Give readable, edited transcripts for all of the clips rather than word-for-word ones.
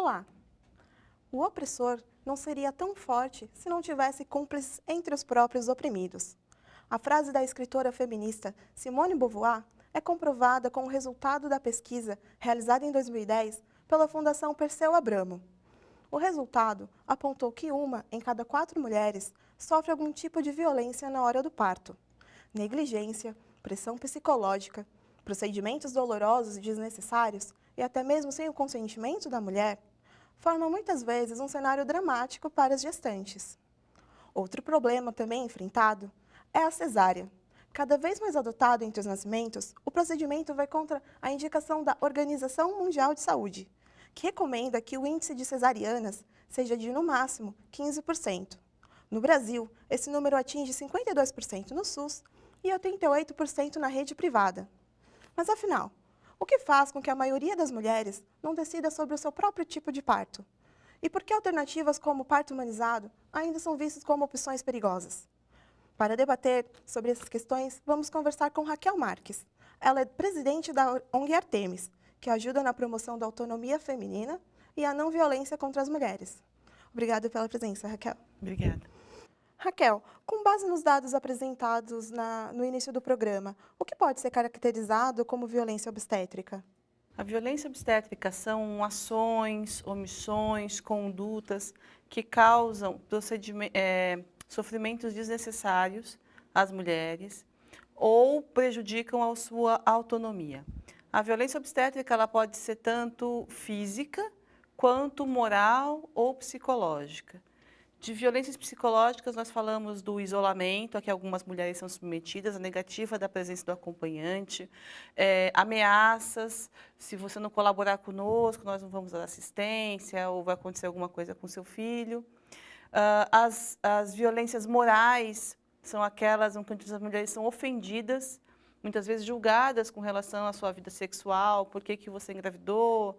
Olá! O opressor não seria tão forte se não tivesse cúmplices entre os próprios oprimidos. A frase da escritora feminista Simone de Beauvoir é comprovada com o resultado da pesquisa realizada em 2010 pela Fundação Perseu Abramo. O resultado apontou que 1 em cada 4 mulheres sofre algum tipo de violência na hora do parto. Negligência, pressão psicológica, procedimentos dolorosos e desnecessários, e até mesmo sem o consentimento da mulher, formam muitas vezes um cenário dramático para as gestantes. Outro problema também enfrentado é a cesárea. Cada vez mais adotado entre os nascimentos, o procedimento vai contra a indicação da Organização Mundial de Saúde, que recomenda que o índice de cesarianas seja de, no máximo, 15%. No Brasil, esse número atinge 52% no SUS e 88% na rede privada. Mas, afinal, o que faz com que a maioria das mulheres não decida sobre o seu próprio tipo de parto? E por que alternativas como o parto humanizado ainda são vistas como opções perigosas? Para debater sobre essas questões, vamos conversar com Raquel Marques. Ela é presidente da ONG Artemis, que ajuda na promoção da autonomia feminina e a não violência contra as mulheres. Obrigada pela presença, Raquel. Obrigada. Raquel, com base nos dados apresentados no início do programa, o que pode ser caracterizado como violência obstétrica? A violência obstétrica são ações, omissões, condutas que causam sofrimentos desnecessários às mulheres ou prejudicam a sua autonomia. A violência obstétrica ela pode ser tanto física quanto moral ou psicológica. De violências psicológicas, nós falamos do isolamento a que algumas mulheres são submetidas, a negativa da presença do acompanhante, ameaças, se você não colaborar conosco, nós não vamos dar assistência, ou vai acontecer alguma coisa com seu filho. As violências morais são aquelas em que as mulheres são ofendidas, muitas vezes julgadas com relação à sua vida sexual, por que você engravidou,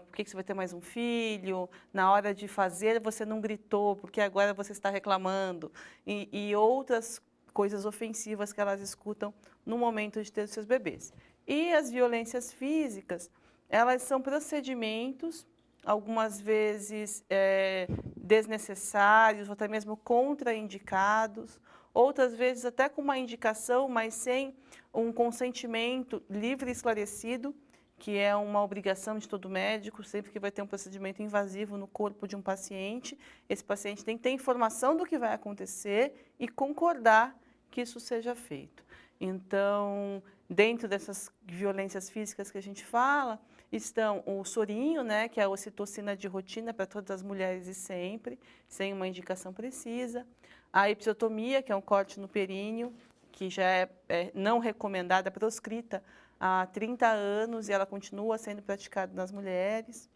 por que você vai ter mais um filho, na hora de fazer você não gritou, porque agora você está reclamando, e outras coisas ofensivas que elas escutam no momento de ter os seus bebês. E as violências físicas, elas são procedimentos, algumas vezes desnecessários, ou até mesmo contraindicados, outras vezes até com uma indicação, mas sem um consentimento livre e esclarecido, que é uma obrigação de todo médico, sempre que vai ter um procedimento invasivo no corpo de um paciente, esse paciente tem que ter informação do que vai acontecer e concordar que isso seja feito. Então, dentro dessas violências físicas que a gente fala, estão o sorinho, né, que é a ocitocina de rotina para todas as mulheres e sempre, sem uma indicação precisa. A episiotomia, que é um corte no períneo, que já é não recomendada, proscrita há 30 anos e ela continua sendo praticada nas mulheres.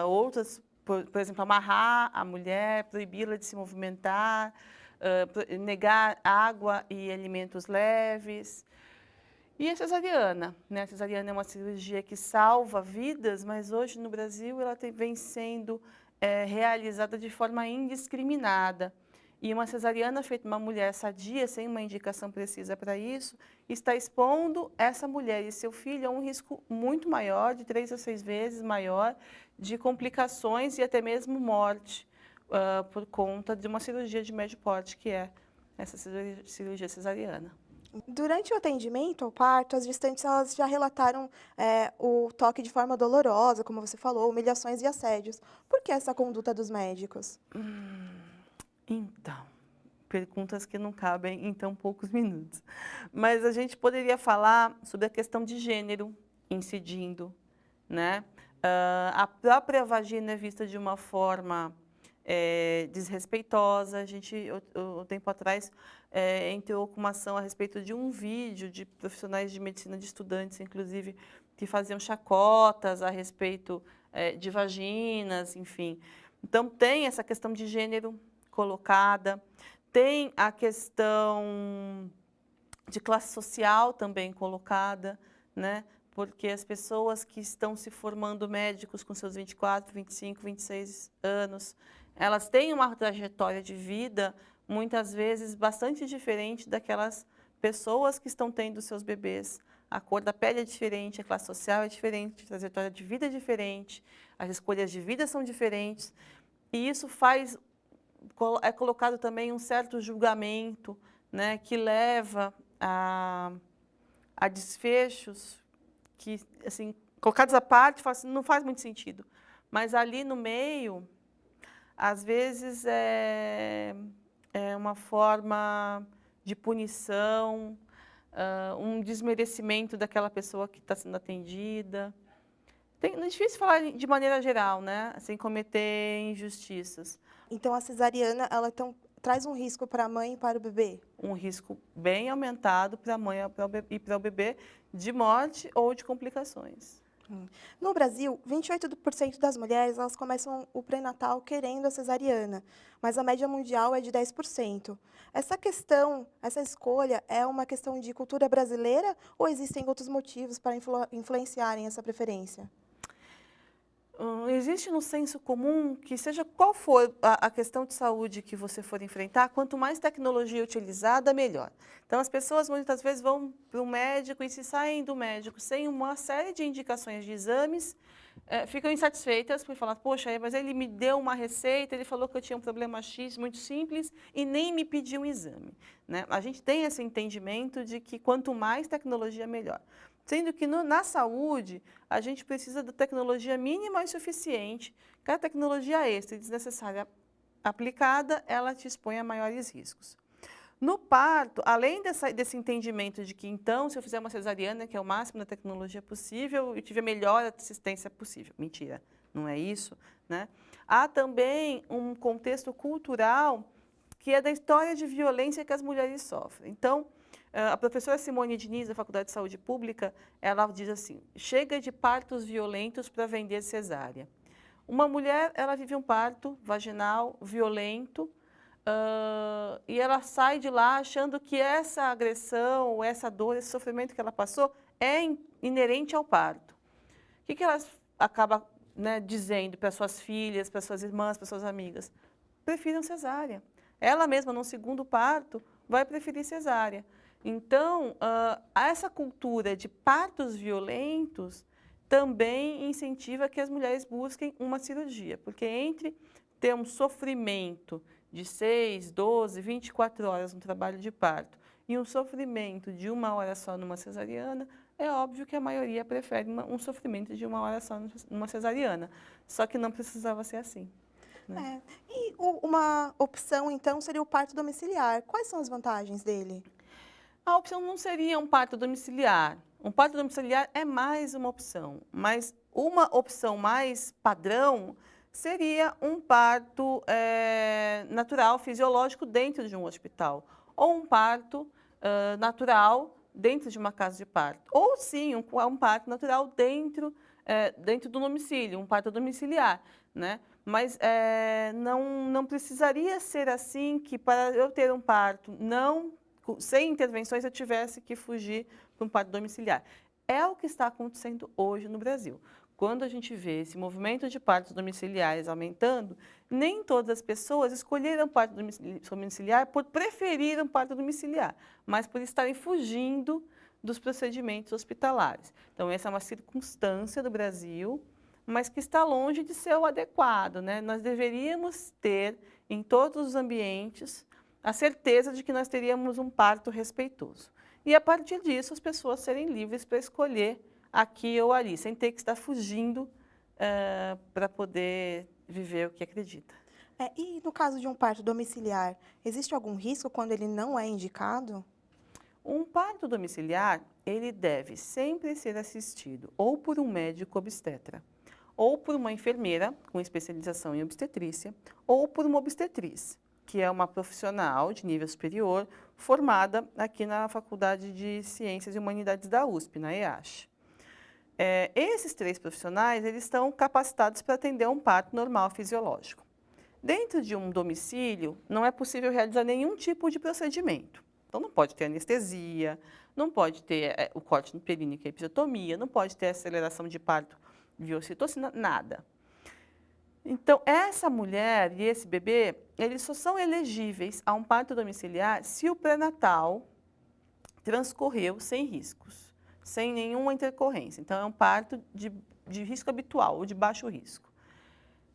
Outras, por exemplo, amarrar a mulher, proibi-la de se movimentar, negar água e alimentos leves. E a cesariana, né? A cesariana é uma cirurgia que salva vidas, mas hoje no Brasil ela vem sendo realizada de forma indiscriminada. E uma cesariana feita uma mulher sadia, sem uma indicação precisa para isso, está expondo essa mulher e seu filho a um risco muito maior, de 3 a 6 vezes maior, de complicações e até mesmo morte, por conta de uma cirurgia de médio porte, que é essa cirurgia cesariana. Durante o atendimento ao parto, as gestantes elas já relataram o toque de forma dolorosa, como você falou, humilhações e assédios. Por que essa conduta dos médicos? Então, perguntas que não cabem em tão poucos minutos. Mas a gente poderia falar sobre a questão de gênero incidindo, né? A própria vagina é vista de uma forma desrespeitosa. A gente, tempo atrás, entrou com uma ação a respeito de um vídeo de profissionais de medicina, de estudantes, inclusive, que faziam chacotas a respeito de vaginas, enfim. Então, tem essa questão de gênero colocada, tem a questão de classe social também colocada, né? Porque as pessoas que estão se formando médicos com seus 24, 25, 26 anos, elas têm uma trajetória de vida, muitas vezes, bastante diferente daquelas pessoas que estão tendo seus bebês a cor da pele é diferente, a classe social é diferente, a trajetória de vida é diferente, as escolhas de vida são diferentes. E isso é colocado também um certo julgamento, né, que leva a desfechos que, assim, colocados à parte, não faz muito sentido. Mas ali no meio, às vezes, é uma forma de punição, um desmerecimento daquela pessoa que está sendo atendida. É difícil falar de maneira geral, né? Sem cometer injustiças. Então, a cesariana, ela então, traz um risco para a mãe e para o bebê? Um risco bem aumentado para a mãe e para o bebê de morte ou de complicações. No Brasil, 28% das mulheres elas começam o pré-natal querendo a cesariana, mas a média mundial é de 10%. Essa questão, essa escolha, é uma questão de cultura brasileira ou existem outros motivos para influenciarem essa preferência? Existe no senso comum que, seja qual for a questão de saúde que você for enfrentar, quanto mais tecnologia utilizada, melhor. Então, as pessoas muitas vezes vão para o médico e, se saem do médico sem uma série de indicações de exames, ficam insatisfeitas por falar, poxa, mas ele me deu uma receita, ele falou que eu tinha um problema X muito simples e nem me pediu um exame, né? A gente tem esse entendimento de que quanto mais tecnologia, melhor. Sendo que na saúde, a gente precisa da tecnologia mínima e suficiente. Cada tecnologia extra e desnecessária aplicada, ela te expõe a maiores riscos. No parto, além desse entendimento de que, então, se eu fizer uma cesariana, que é o máximo da tecnologia possível, eu tive a melhor assistência possível. Mentira, não é isso, né? Há também um contexto cultural que é da história de violência que as mulheres sofrem. Então, a professora Simone Diniz, da Faculdade de Saúde Pública, ela diz assim, chega de partos violentos para vender cesárea. Uma mulher, ela vive um parto vaginal violento, e ela sai de lá achando que essa agressão, essa dor, esse sofrimento que ela passou é inerente ao parto. O que ela acaba, né, dizendo para suas filhas, para suas irmãs, para suas amigas? Prefiram cesárea. Ela mesma, num segundo parto, vai preferir cesárea. Então, essa cultura de partos violentos também incentiva que as mulheres busquem uma cirurgia, porque entre ter um sofrimento de 6, 12, 24 horas no trabalho de parto e um sofrimento de 1 hora só numa cesariana, é óbvio que a maioria prefere um sofrimento de 1 hora só numa cesariana. Só que não precisava ser assim, né? E uma opção, então, seria o parto domiciliar. Quais são as vantagens dele? A opção não seria um parto domiciliar. Um parto domiciliar é mais uma opção, mas uma opção mais padrão seria um parto natural, fisiológico, dentro de um hospital. Ou um parto natural dentro de uma casa de parto. Ou sim, um parto natural dentro do domicílio, um parto domiciliar, né? Mas não precisaria ser assim que, para eu ter um parto sem intervenções, eu tivesse que fugir para um parto domiciliar. É o que está acontecendo hoje no Brasil. Quando a gente vê esse movimento de partos domiciliares aumentando, nem todas as pessoas escolheram parto domiciliar por preferir um parto domiciliar, mas por estarem fugindo dos procedimentos hospitalares. Então, essa é uma circunstância do Brasil, mas que está longe de ser o adequado, né? Nós deveríamos ter, em todos os ambientes, a certeza de que nós teríamos um parto respeitoso. E, a partir disso, as pessoas serem livres para escolher aqui ou ali, sem ter que estar fugindo para poder viver o que acredita. E no caso de um parto domiciliar, existe algum risco quando ele não é indicado? Um parto domiciliar, ele deve sempre ser assistido ou por um médico obstetra, ou por uma enfermeira com especialização em obstetrícia, ou por uma obstetriz, que é uma profissional de nível superior, formada aqui na Faculdade de Ciências e Humanidades da USP, na EASH. Esses 3 profissionais, eles estão capacitados para atender um parto normal fisiológico. Dentro de um domicílio, não é possível realizar nenhum tipo de procedimento. Então, não pode ter anestesia, não pode ter o corte no períneo, que é a episiotomia, não pode ter aceleração de parto via ocitocina, nada. Então, essa mulher e esse bebê, eles só são elegíveis a um parto domiciliar se o pré-natal transcorreu sem riscos, sem nenhuma intercorrência. Então, é um parto de risco habitual ou de baixo risco.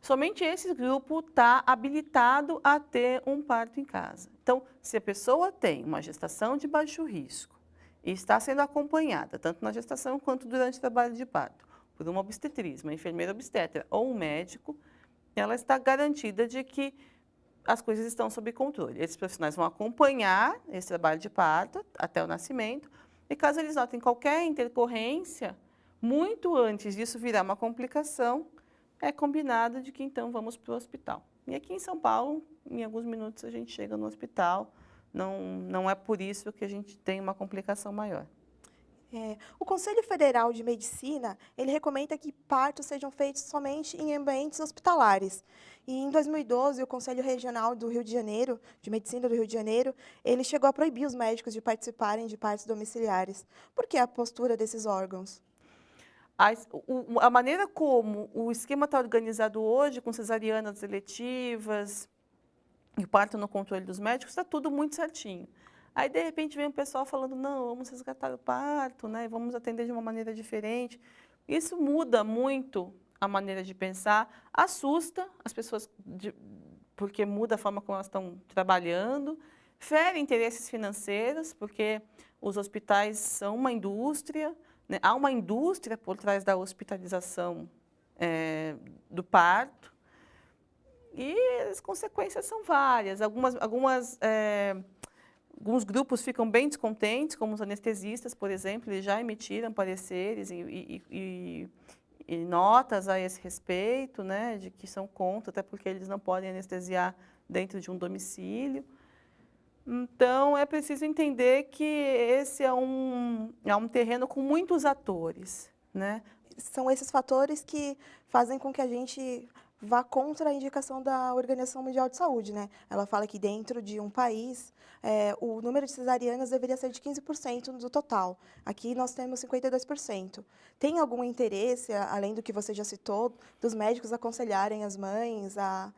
Somente esse grupo está habilitado a ter um parto em casa. Então, se a pessoa tem uma gestação de baixo risco e está sendo acompanhada, tanto na gestação quanto durante o trabalho de parto, por uma obstetriz, uma enfermeira obstetra ou um médico, ela está garantida de que as coisas estão sob controle. Esses profissionais vão acompanhar esse trabalho de parto até o nascimento e caso eles notem qualquer intercorrência, muito antes disso virar uma complicação, é combinado de que então vamos para o hospital. E aqui em São Paulo, em alguns minutos a gente chega no hospital, não é por isso que a gente tem uma complicação maior. O Conselho Federal de Medicina, ele recomenda que partos sejam feitos somente em ambientes hospitalares. E em 2012, o Conselho Regional do Rio de Janeiro, de Medicina do Rio de Janeiro, ele chegou a proibir os médicos de participarem de partos domiciliares. Por que a postura desses órgãos? A maneira como o esquema está organizado hoje, com cesarianas eletivas e o parto no controle dos médicos, está tudo muito certinho. Aí, de repente, vem o pessoal falando, não, vamos resgatar o parto, né? Vamos atender de uma maneira diferente. Isso muda muito a maneira de pensar, assusta as pessoas, porque muda a forma como elas estão trabalhando, fere interesses financeiros, porque os hospitais são uma indústria, né? Há uma indústria por trás da hospitalização do parto, e as consequências são várias. Alguns grupos ficam bem descontentes, como os anestesistas, por exemplo, eles já emitiram pareceres e notas a esse respeito, né, de que são contra, até porque eles não podem anestesiar dentro de um domicílio. Então, é preciso entender que esse é um terreno com muitos atores, né? São esses fatores que fazem com que a gente vá contra a indicação da Organização Mundial de Saúde, né? Ela fala que dentro de um país, o número de cesarianas deveria ser de 15% do total. Aqui nós temos 52%. Tem algum interesse, além do que você já citou, dos médicos aconselharem as mães a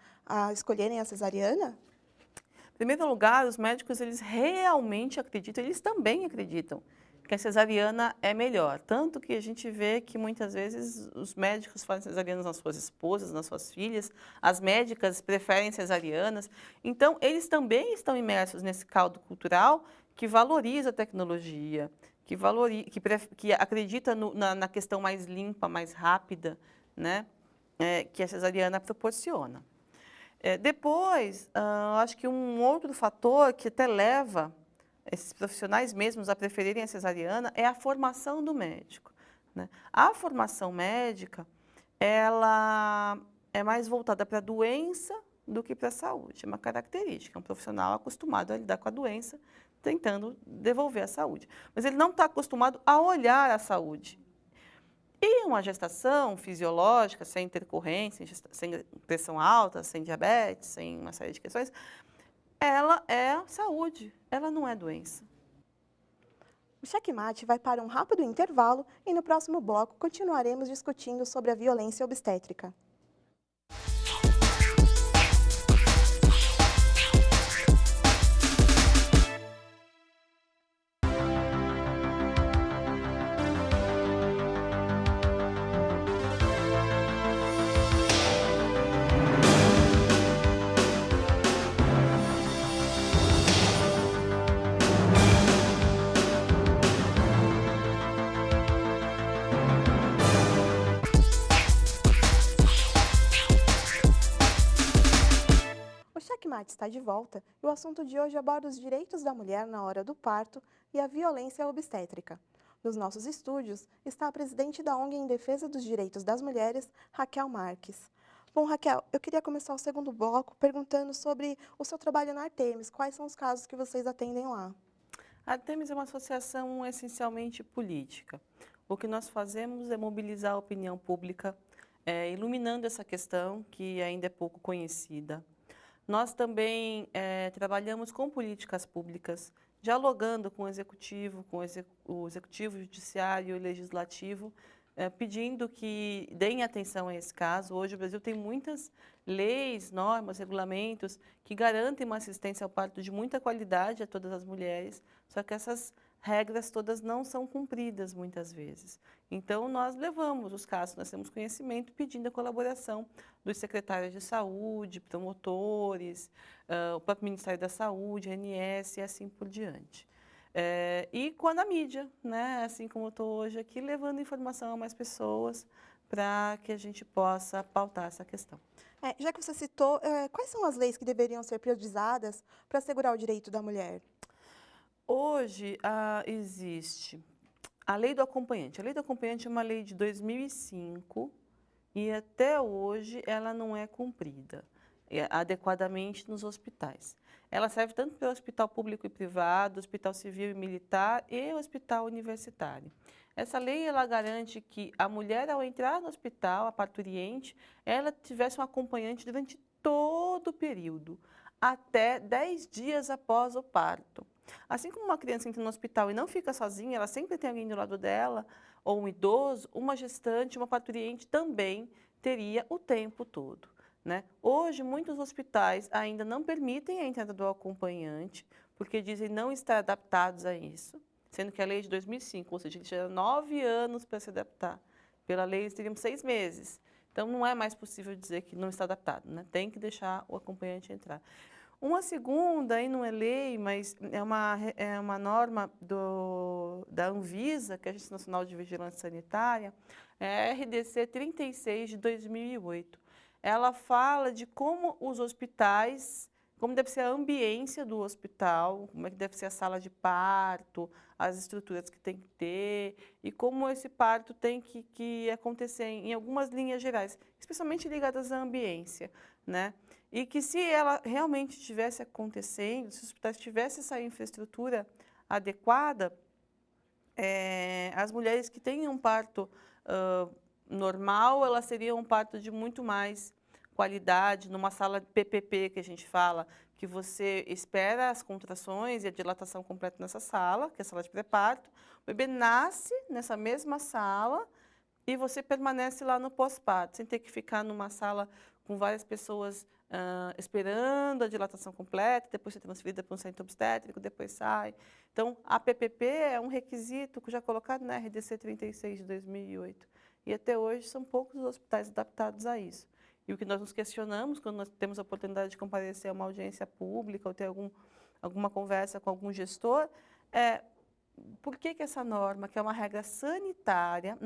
escolherem a cesariana? Em primeiro lugar, os médicos, eles realmente acreditam, eles também acreditam que a cesariana é melhor. Tanto que a gente vê que muitas vezes os médicos fazem cesarianas nas suas esposas, nas suas filhas, as médicas preferem cesarianas. Então, eles também estão imersos nesse caldo cultural que valoriza a tecnologia, que acredita na questão mais limpa, mais rápida, né, que a cesariana proporciona. Depois, acho que um outro fator que até leva esses profissionais mesmos a preferirem a cesariana é a formação do médico, né? A formação médica, ela é mais voltada para a doença do que para a saúde. É uma característica, é um profissional acostumado a lidar com a doença, tentando devolver a saúde. Mas ele não está acostumado a olhar a saúde. E uma gestação fisiológica, sem intercorrência, sem pressão alta, sem diabetes, sem uma série de questões, ela é saúde, ela não é doença. O Checkmate vai para um rápido intervalo e no próximo bloco continuaremos discutindo sobre a violência obstétrica. O Checkmate está de volta e o assunto de hoje aborda os direitos da mulher na hora do parto e a violência obstétrica. Nos nossos estúdios está a presidente da ONG em Defesa dos Direitos das Mulheres, Raquel Marques. Bom, Raquel, eu queria começar o segundo bloco perguntando sobre o seu trabalho na Artemis. Quais são os casos que vocês atendem lá? A Artemis é uma associação essencialmente política. O que nós fazemos é mobilizar a opinião pública, iluminando essa questão que ainda é pouco conhecida. Nós também trabalhamos com políticas públicas, dialogando com o executivo, o executivo, judiciário e legislativo, pedindo que deem atenção a esse caso. Hoje o Brasil tem muitas leis, normas, regulamentos que garantem uma assistência ao parto de muita qualidade a todas as mulheres, só que essas regras todas não são cumpridas muitas vezes. Então, nós levamos os casos, nós temos conhecimento pedindo a colaboração dos secretários de saúde, promotores, o próprio Ministério da Saúde, ANS e assim por diante. E com a mídia, né? Assim como eu estou hoje aqui, levando informação a mais pessoas para que a gente possa pautar essa questão. Já que você citou, quais são as leis que deveriam ser priorizadas para assegurar o direito da mulher? Hoje existe a lei do acompanhante. A lei do acompanhante é uma lei de 2005 e até hoje ela não é cumprida adequadamente nos hospitais. Ela serve tanto para o hospital público e privado, hospital civil e militar e hospital universitário. Essa lei ela garante que a mulher, ao entrar no hospital, a parturiente, ela tivesse um acompanhante durante todo o período, até 10 dias após o parto. Assim como uma criança entra no hospital e não fica sozinha, ela sempre tem alguém do lado dela, ou um idoso, uma gestante, uma parturiente também teria o tempo todo, né? Hoje, muitos hospitais ainda não permitem a entrada do acompanhante, porque dizem não estar adaptados a isso, sendo que a lei é de 2005, ou seja, eles tiveram 9 anos para se adaptar. Pela lei, eles teriam 6 meses. Então, não é mais possível dizer que não está adaptado, né? Tem que deixar o acompanhante entrar. Uma segunda, aí não é lei, mas é uma norma da Anvisa, que é a Agência Nacional de Vigilância Sanitária, é a RDC 36 de 2008. Ela fala de como os hospitais, como deve ser a ambiência do hospital, como é que deve ser a sala de parto, as estruturas que tem que ter, e como esse parto tem que acontecer em algumas linhas gerais, especialmente ligadas à ambiência, né? E que se ela realmente estivesse acontecendo, se os hospitais tivessem essa infraestrutura adequada, as mulheres que têm um parto normal, elas teriam um parto de muito mais qualidade, numa sala de PPP que a gente fala, que você espera as contrações e a dilatação completa nessa sala, que é a sala de pré-parto, o bebê nasce nessa mesma sala e você permanece lá no pós-parto, sem ter que ficar numa sala com várias pessoas esperando a dilatação completa, depois ser transferida para um centro obstétrico, depois sai. Então, a PPP é um requisito já colocado na RDC 36 de 2008. E até hoje são poucos os hospitais adaptados a isso. E o que nós nos questionamos quando nós temos a oportunidade de comparecer a uma audiência pública ou ter alguma conversa com algum gestor, é por que essa norma, que é uma regra sanitária,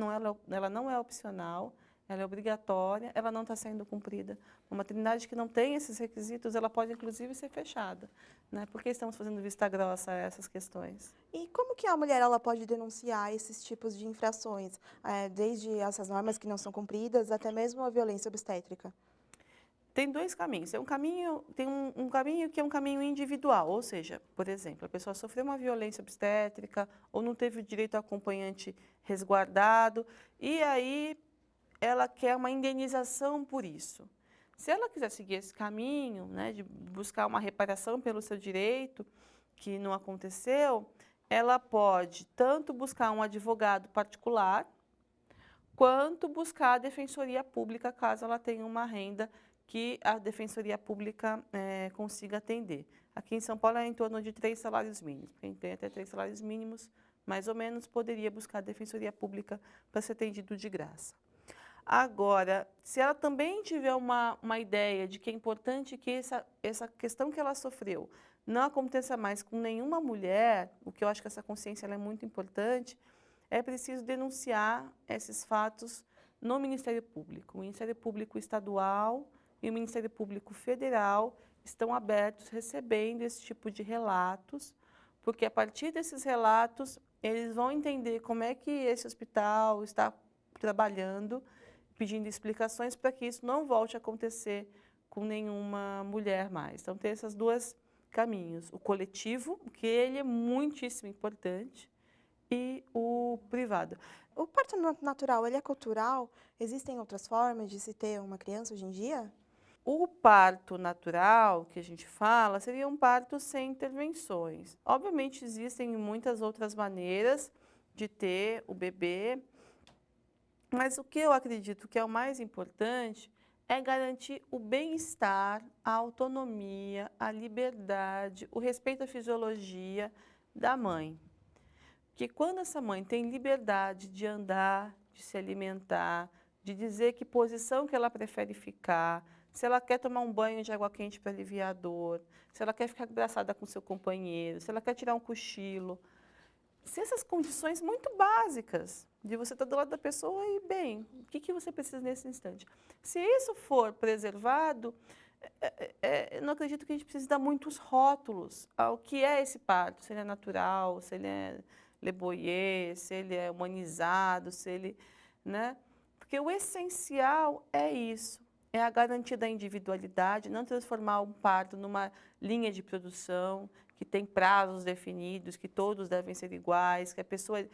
ela não é opcional, ela é obrigatória, ela não está sendo cumprida. Uma maternidade que não tem esses requisitos, ela pode inclusive ser fechada, né? Por que estamos fazendo vista grossa a essas questões? E como que a mulher ela pode denunciar esses tipos de infrações, desde essas normas que não são cumpridas até mesmo a violência obstétrica? Tem dois caminhos. Tem um caminho que é um caminho individual, ou seja, por exemplo, a pessoa sofreu uma violência obstétrica ou não teve o direito ao acompanhante resguardado e aí ela quer uma indenização por isso. Se ela quiser seguir esse caminho, né, de buscar uma reparação pelo seu direito, que não aconteceu, ela pode tanto buscar um advogado particular, quanto buscar a defensoria pública, caso ela tenha uma renda que a defensoria pública consiga atender. Aqui em São Paulo é em torno de 3 salários mínimos. Quem tem até 3 salários mínimos, mais ou menos, poderia buscar a defensoria pública para ser atendido de graça. Agora, se ela também tiver uma ideia de que é importante que essa questão que ela sofreu não aconteça mais com nenhuma mulher, o que eu acho que essa consciência ela é muito importante, é preciso denunciar esses fatos no Ministério Público. O Ministério Público Estadual e o Ministério Público Federal estão abertos, recebendo esse tipo de relatos, porque a partir desses relatos, eles vão entender como é que esse hospital está trabalhando, pedindo explicações para que isso não volte a acontecer com nenhuma mulher mais. Então, tem esses dois caminhos. O coletivo, que ele é muitíssimo importante, e o privado. O parto natural, ele é cultural? Existem outras formas de se ter uma criança hoje em dia? O parto natural, que a gente fala, seria um parto sem intervenções. Obviamente, existem muitas outras maneiras de ter o bebê, mas o que eu acredito que é o mais importante é garantir o bem-estar, a autonomia, a liberdade, o respeito à fisiologia da mãe. que quando essa mãe tem liberdade de andar, de se alimentar, de dizer que posição que ela prefere ficar, se ela quer tomar um banho de água quente para aliviar a dor, se ela quer ficar abraçada com seu companheiro, se ela quer tirar um cochilo, se essas condições muito básicas de você estar do lado da pessoa e, bem, o que você precisa nesse instante? Se isso for preservado, eu não acredito que a gente precise dar muitos rótulos ao que é esse parto, se ele é natural, se ele é Le Boyer, se ele é humanizado, se ele, né? Porque o essencial é isso, é a garantia da individualidade, não transformar um parto numa linha de produção que tem prazos definidos, que todos devem ser iguais, que a pessoa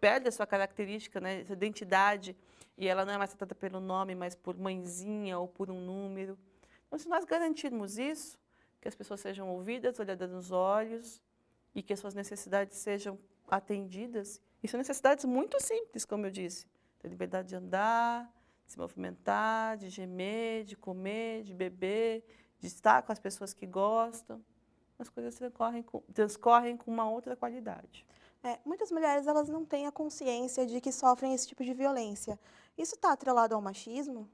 perde a sua característica, né, essa identidade, e ela não é mais tratada pelo nome, mas por mãezinha ou por um número. Então, se nós garantirmos isso, que as pessoas sejam ouvidas, olhadas nos olhos, e que as suas necessidades sejam atendidas, e são necessidades muito simples, como eu disse, a liberdade de andar, de se movimentar, de gemer, de comer, de beber, de estar com as pessoas que gostam, as coisas transcorrem com uma outra qualidade. Muitas mulheres elas não têm a consciência de que sofrem esse tipo de violência. Isso está atrelado ao machismo?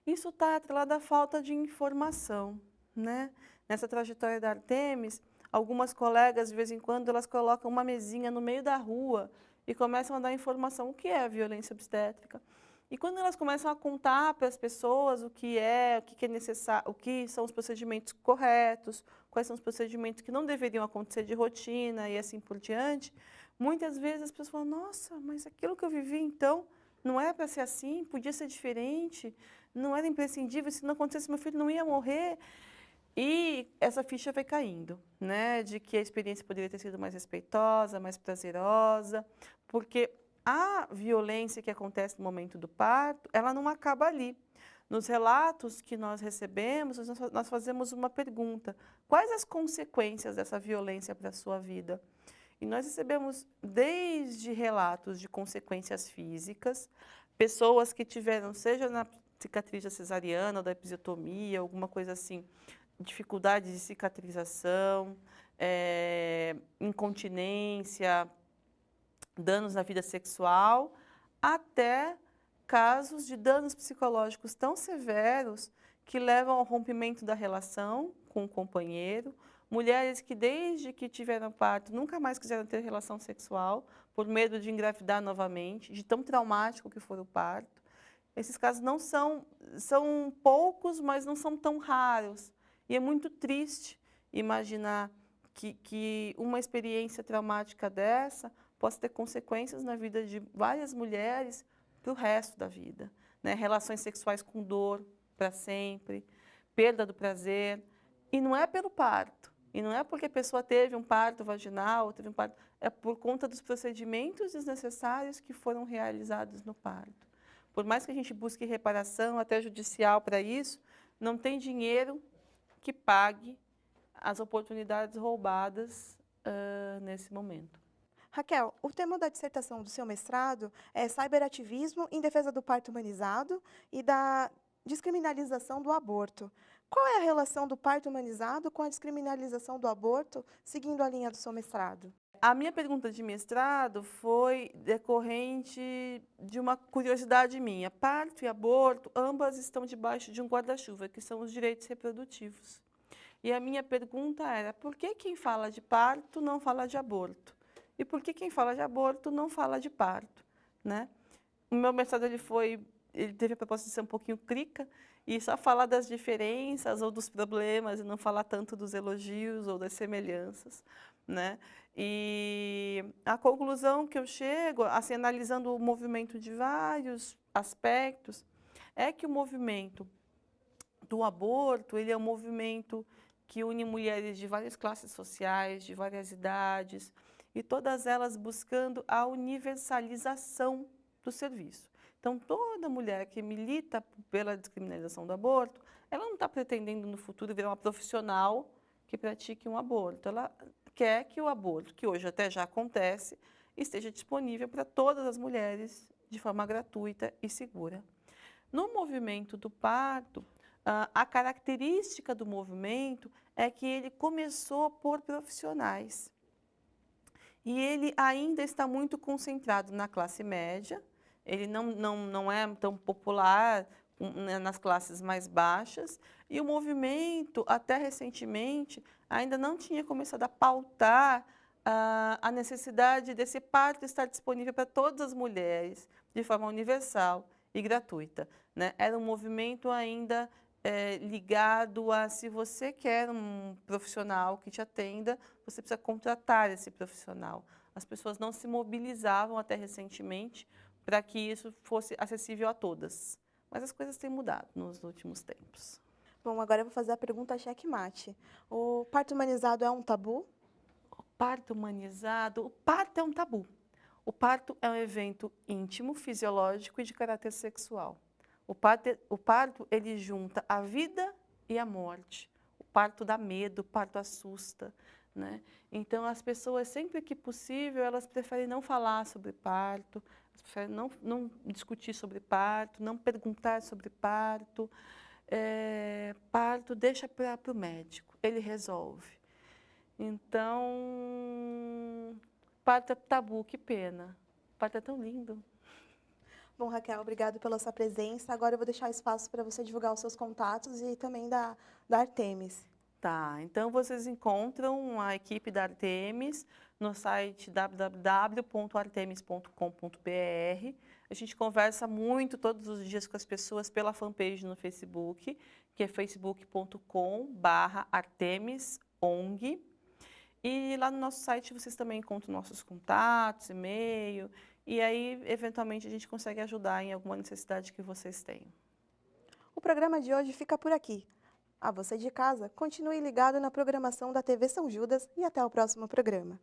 Isso está atrelado à falta de informação, né? Nessa trajetória da Artemis, algumas colegas, de vez em quando, elas colocam uma mesinha no meio da rua e começam a dar informação o que é a violência obstétrica. E quando elas começam a contar para as pessoas o que é necessário, o que são os procedimentos corretos, quais são os procedimentos que não deveriam acontecer de rotina e assim por diante, muitas vezes as pessoas falam, nossa, mas aquilo que eu vivi então não era para ser assim, podia ser diferente, não era imprescindível, se não acontecesse meu filho não ia morrer. E essa ficha vai caindo, né, de que a experiência poderia ter sido mais respeitosa, mais prazerosa, porque a violência que acontece no momento do parto, ela não acaba ali. Nos relatos que nós recebemos, nós fazemos uma pergunta: quais as consequências dessa violência para a sua vida? E nós recebemos desde relatos de consequências físicas, pessoas que tiveram, seja na cicatriz da cesariana ou da episiotomia, alguma coisa assim, dificuldade de cicatrização, incontinência, danos na vida sexual, até casos de danos psicológicos tão severos que levam ao rompimento da relação com o companheiro, mulheres que desde que tiveram parto nunca mais quiseram ter relação sexual por medo de engravidar novamente, de tão traumático que for o parto. Esses casos não são poucos, mas não são tão raros. E é muito triste imaginar que uma experiência traumática dessa possa ter consequências na vida de várias mulheres para o resto da vida, né? Relações sexuais com dor para sempre, perda do prazer. E não é pelo parto, e não é porque a pessoa teve um parto vaginal, teve um parto, é por conta dos procedimentos desnecessários que foram realizados no parto. Por mais que a gente busque reparação, até judicial para isso, não tem dinheiro que pague as oportunidades roubadas nesse momento. Raquel, o tema da dissertação do seu mestrado é cyberativismo em defesa do parto humanizado e da descriminalização do aborto. Qual é a relação do parto humanizado com a descriminalização do aborto, seguindo a linha do seu mestrado? A minha pergunta de mestrado foi decorrente de uma curiosidade minha. Parto e aborto, ambas estão debaixo de um guarda-chuva, que são os direitos reprodutivos. E a minha pergunta era, por que quem fala de parto não fala de aborto? E por que quem fala de aborto não fala de parto, né? O meu mestrado ele teve a proposta de ser um pouquinho crica e só falar das diferenças ou dos problemas e não falar tanto dos elogios ou das semelhanças, né? E a conclusão que eu chego, assim, analisando o movimento de vários aspectos, é que o movimento do aborto, ele é um movimento que une mulheres de várias classes sociais, de várias idades, e todas elas buscando a universalização do serviço. Então, toda mulher que milita pela descriminalização do aborto, ela não está pretendendo no futuro virar uma profissional que pratique um aborto. Ela quer que o aborto, que hoje até já acontece, esteja disponível para todas as mulheres de forma gratuita e segura. No movimento do parto, a característica do movimento é que ele começou por profissionais. e ele ainda está muito concentrado na classe média, ele não é tão popular nas classes mais baixas, e o movimento, até recentemente, ainda não tinha começado a pautar a necessidade desse parto estar disponível para todas as mulheres, de forma universal e gratuita, né? Era um movimento ainda ligado a, se você quer um profissional que te atenda, você precisa contratar esse profissional. As pessoas não se mobilizavam até recentemente para que isso fosse acessível a todas. Mas as coisas têm mudado nos últimos tempos. Bom, agora eu vou fazer a pergunta checkmate. O parto humanizado é um tabu? Parto humanizado, o parto é um tabu. O parto é um evento íntimo, fisiológico e de caráter sexual. O parto, ele junta a vida e a morte. O parto dá medo, o parto assusta, né? Então, as pessoas, sempre que possível, elas preferem não falar sobre parto, elas preferem não discutir sobre parto, não perguntar sobre parto. Parto deixa para o médico, ele resolve. Então, parto é tabu, que pena. Parto é tão lindo. Bom, Raquel, obrigado pela sua presença. Agora eu vou deixar espaço para você divulgar os seus contatos e também da Artemis. Tá, então vocês encontram a equipe da Artemis no site www.artemis.com.br. A gente conversa muito todos os dias com as pessoas pela fanpage no Facebook, que é facebook.com/artemisong. E lá no nosso site vocês também encontram nossos contatos, e-mail, e aí, eventualmente, a gente consegue ajudar em alguma necessidade que vocês tenham. O programa de hoje fica por aqui. A você de casa, continue ligado na programação da TV São Judas e até o próximo programa.